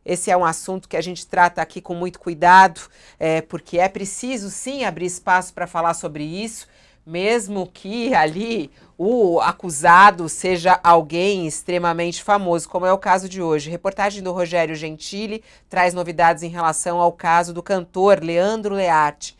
esse é um assunto que a gente trata aqui com muito cuidado, porque é preciso sim abrir espaço para falar sobre isso, mesmo que ali o acusado seja alguém extremamente famoso, como é o caso de hoje. Reportagem do Rogério Gentili traz novidades em relação ao caso do cantor Leandro Learte,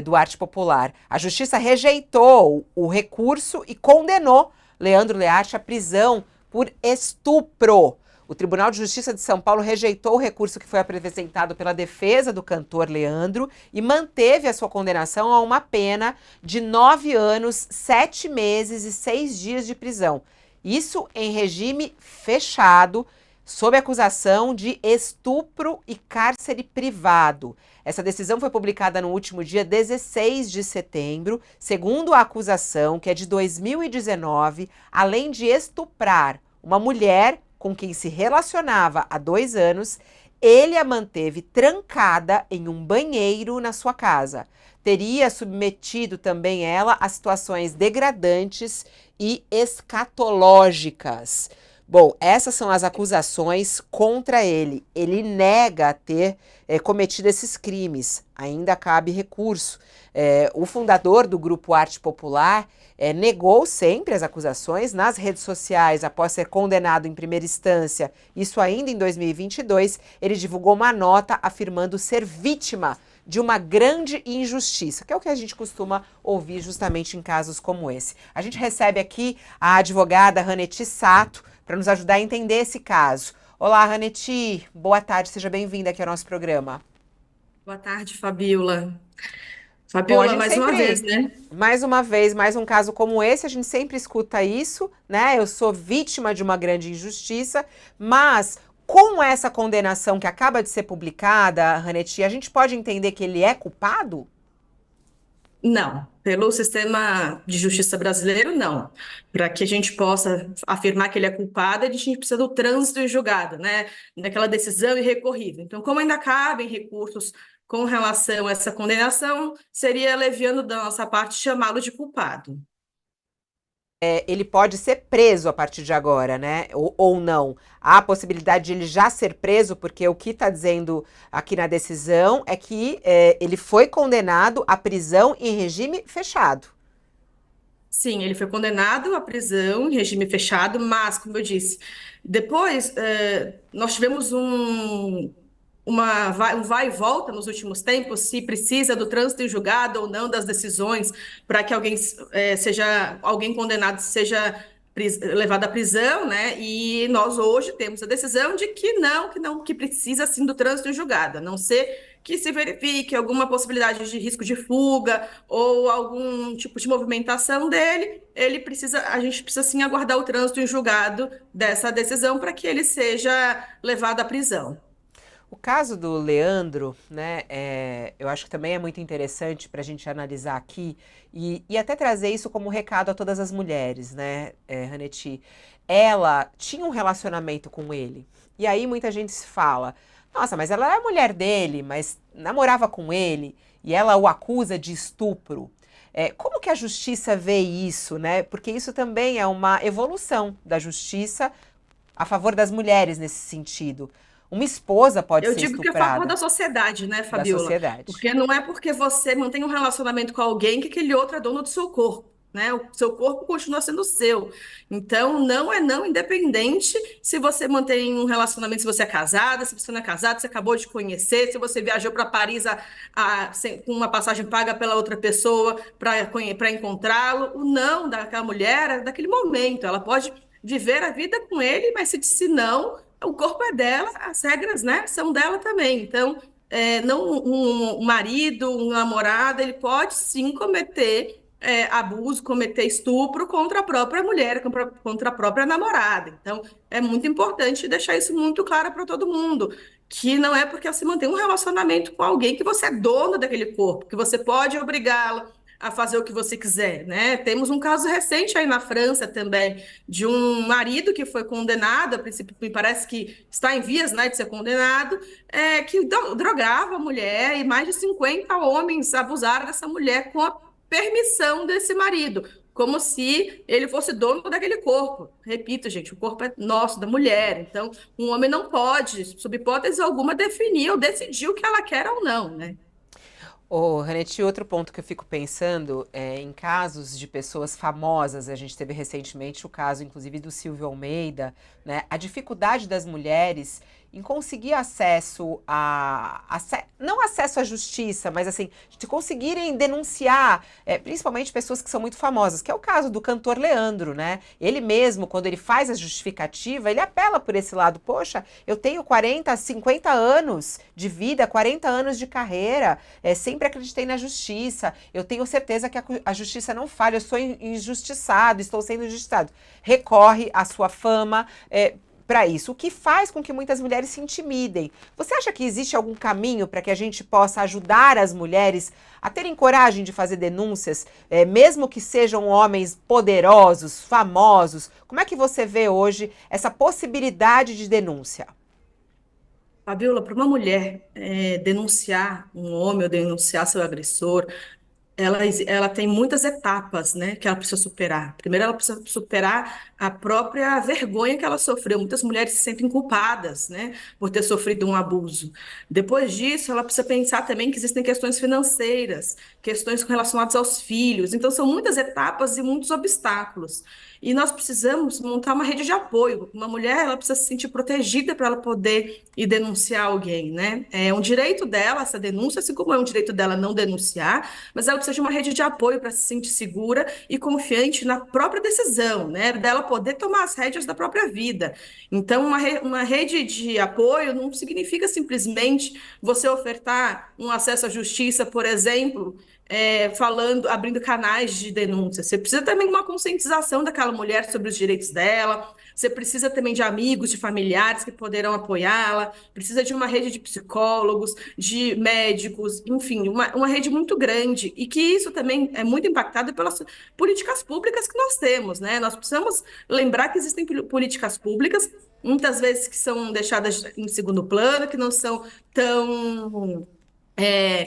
do Arte Popular. A Justiça rejeitou o recurso e condenou Leandro Learte à prisão por estupro. O Tribunal de Justiça de São Paulo rejeitou o recurso que foi apresentado pela defesa do cantor Leandro e manteve a sua condenação a uma pena de 9 anos, 7 meses e 6 dias de prisão. Isso em regime fechado, sob acusação de estupro e cárcere privado. Essa decisão foi publicada no último dia 16 de setembro, segundo a acusação, que é de 2019, além de estuprar uma mulher com quem se relacionava há 2 anos, ele a manteve trancada em um banheiro na sua casa. Teria submetido também ela a situações degradantes e escatológicas. Bom, essas são as acusações contra ele. Ele nega ter cometido esses crimes. Ainda cabe recurso. O fundador do Grupo Arte Popular negou sempre as acusações nas redes sociais após ser condenado em primeira instância. Isso ainda em 2022, ele divulgou uma nota afirmando ser vítima de uma grande injustiça, que é o que a gente costuma ouvir justamente em casos como esse. A gente recebe aqui a advogada Raneti Sato para nos ajudar a entender esse caso. Olá, Raneti, boa tarde, seja bem-vinda aqui ao nosso programa. Boa tarde, Fabiola. Bom, a Fabiola, gente mais uma vez, sempre, né? mais uma vez, mais um caso como esse, a gente sempre escuta isso, né? Eu sou vítima de uma grande injustiça, mas com essa condenação que acaba de ser publicada, Raneti, a gente pode entender que ele é culpado? Não, pelo sistema de justiça brasileiro, não. Para que a gente possa afirmar que ele é culpado, a gente precisa do trânsito em julgado, né? Daquela decisão irrecorrível. Então, como ainda cabem recursos com relação a essa condenação, seria leviano da nossa parte chamá-lo de culpado. Ele pode ser preso a partir de agora, né? Ou não. Há a possibilidade de ele já ser preso, porque o que está dizendo aqui na decisão é que ele foi condenado à prisão em regime fechado. Sim, ele foi condenado à prisão em regime fechado, mas, como eu disse, depois nós tivemos um vai e volta nos últimos tempos, se precisa do trânsito em julgado ou não das decisões para que alguém condenado seja levado à prisão, né? E nós hoje temos a decisão de que precisa sim do trânsito em julgado, a não ser que se verifique alguma possibilidade de risco de fuga ou algum tipo de movimentação dele, a gente precisa sim aguardar o trânsito em julgado dessa decisão para que ele seja levado à prisão. O caso do Leandro, né, eu acho que também é muito interessante para a gente analisar aqui e até trazer isso como recado a todas as mulheres, né, Raneti? Ela tinha um relacionamento com ele, e aí muita gente se fala, nossa, mas ela é mulher dele, mas namorava com ele, e ela o acusa de estupro. Como que a justiça vê isso, né? Porque isso também é uma evolução da justiça a favor das mulheres nesse sentido. Uma esposa pode Eu ser digo que é a favor da estuprada sociedade, né, da Fabiola? sociedade. Porque não é porque você mantém um relacionamento com alguém que aquele outro é dono do seu corpo, né? O seu corpo continua sendo seu. Então, não é não, independente se você mantém um relacionamento, se você é casada, se você não é casada, se acabou de conhecer, se você viajou para Paris com uma passagem paga pela outra pessoa para encontrá-lo. O não daquela mulher é daquele momento. Ela pode viver a vida com ele, mas se não, o corpo é dela, as regras, né, são dela também. Então, não um marido, um namorado, ele pode sim cometer abuso, cometer estupro contra a própria mulher, contra a própria namorada. Então, é muito importante deixar isso muito claro para todo mundo, que não é porque você mantém um relacionamento com alguém que você é dono daquele corpo, que você pode obrigá-lo a fazer o que você quiser, né? Temos um caso recente aí na França também, de um marido que foi condenado, a princípio me parece que está em vias, né, de ser condenado, que drogava a mulher e mais de 50 homens abusaram dessa mulher com a permissão desse marido. como se ele fosse dono daquele corpo. Repito, gente, o corpo é nosso, da mulher. Então, um homem não pode, sob hipótese alguma, definir ou decidir o que ela quer ou não, né? Ô, Ranete, outro ponto que eu fico pensando é em casos de pessoas famosas, a gente teve recentemente o caso, inclusive, do Silvio Almeida, né? A dificuldade das mulheres em conseguir acesso não acesso à justiça, mas assim, de conseguirem denunciar, principalmente pessoas que são muito famosas, que é o caso do cantor Leandro, né? Ele mesmo, quando ele faz a justificativa, ele apela por esse lado, poxa, eu tenho 40, 50 anos de vida, 40 anos de carreira, sempre acreditei na justiça, eu tenho certeza que a justiça não falha, eu sou injustiçado, estou sendo injustiçado. Recorre à sua fama, para isso, o que faz com que muitas mulheres se intimidem. Você acha que existe algum caminho para que a gente possa ajudar as mulheres a terem coragem de fazer denúncias, mesmo que sejam homens poderosos, famosos? Como é que você vê hoje essa possibilidade de denúncia? Fabiola, para uma mulher denunciar um homem ou denunciar seu agressor, ela tem muitas etapas, né, que ela precisa superar. Primeiro, ela precisa superar a própria vergonha que ela sofreu. Muitas mulheres se sentem culpadas, né, por ter sofrido um abuso. Depois disso, ela precisa pensar também que existem questões financeiras, questões relacionadas aos filhos. Então, são muitas etapas e muitos obstáculos. E nós precisamos montar uma rede de apoio. Uma mulher, ela precisa se sentir protegida para ela poder ir denunciar alguém, né? É um direito dela essa denúncia, assim como é um direito dela não denunciar, mas ela precisa de uma rede de apoio para se sentir segura e confiante na própria decisão, né? Dela poder tomar as rédeas da própria vida. Então, uma rede de apoio não significa simplesmente você ofertar um acesso à justiça, por exemplo, abrindo canais de denúncia. Você precisa também de uma conscientização daquela mulher sobre os direitos dela. Você precisa também de amigos, de familiares que poderão apoiá-la. Precisa de uma rede de psicólogos, de médicos, enfim, uma rede muito grande. E que isso também é muito impactado pelas políticas públicas que nós temos, né? Nós precisamos lembrar que existem políticas públicas, muitas vezes que são deixadas em segundo plano, que não são tão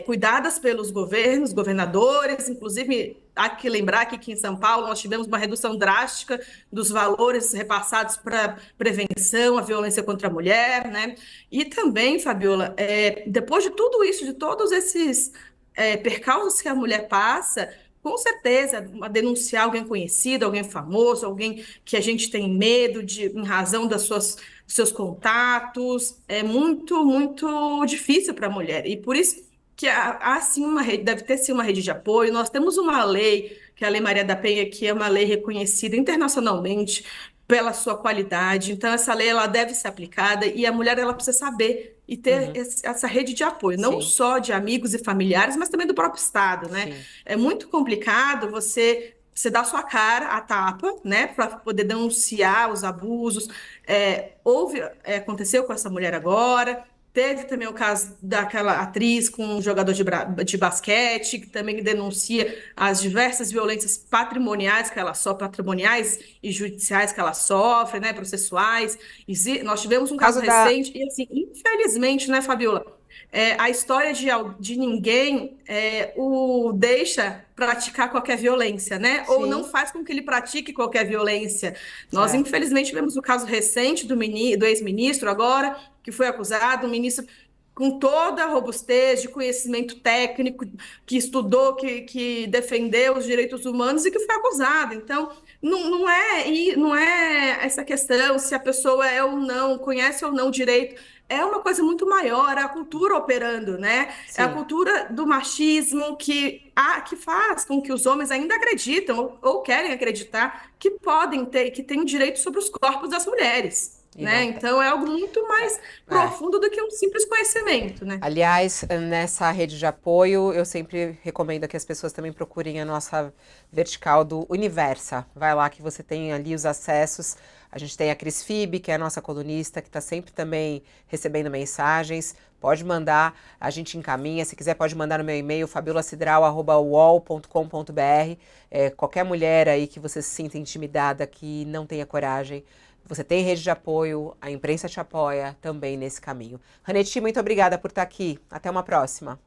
cuidadas pelos governos, governadores, inclusive há que lembrar que aqui em São Paulo nós tivemos uma redução drástica dos valores repassados para prevenção à violência contra a mulher, né? E também, Fabiola, depois de tudo isso, de todos esses percalços que a mulher passa, com certeza, denunciar alguém conhecido, alguém famoso, alguém que a gente tem medo em razão dos seus contatos, é muito, muito difícil para a mulher. E por isso que há sim uma rede, deve ter sim uma rede de apoio. Nós temos uma lei, que é a Lei Maria da Penha, que é uma lei reconhecida internacionalmente pela sua qualidade. Então, essa lei ela deve ser aplicada e a mulher ela precisa saber e ter Uhum. essa rede de apoio, não Sim, só de amigos e familiares, mas também do próprio Estado, né? sim. É muito complicado você dar sua cara à tapa, né, para poder denunciar os abusos. Aconteceu com essa mulher agora. Teve também o caso daquela atriz com um jogador de basquete, que também denuncia as diversas violências patrimoniais que ela sofre, patrimoniais e judiciais que ela sofre, né, processuais. Nós tivemos um O caso caso da. recente, e assim, infelizmente, né, Fabiola? A história de ninguém o deixa praticar qualquer violência, né? Ou não Sim, faz com que ele pratique qualquer violência. Nós, certo. infelizmente, tivemos o caso recente do ex-ministro agora, que foi acusado, um ministro com toda a robustez de conhecimento técnico, que estudou, que defendeu os direitos humanos e que foi acusado. Então, não é essa questão se a pessoa é ou não, conhece ou não o direito. É uma coisa muito maior, é a cultura operando, né? É a Sim. cultura do machismo que faz com que os homens ainda acreditam ou querem acreditar que podem ter, que têm direito sobre os corpos das mulheres. E Né? não tem. Então é algo muito mais É. profundo do que um simples conhecimento, né? Aliás, nessa rede de apoio, eu sempre recomendo que as pessoas também procurem a nossa vertical do Universa. Vai lá que você tem ali os acessos. A gente tem a Cris Fibe, que é a nossa colunista, que está sempre também recebendo mensagens. Pode mandar, a gente encaminha. Se quiser, pode mandar no meu e-mail, fabiolacidral@uol.com.br. Qualquer mulher aí que você se sinta intimidada, que não tenha coragem, você tem rede de apoio, a imprensa te apoia também nesse caminho. Ranete, muito obrigada por estar aqui. Até uma próxima.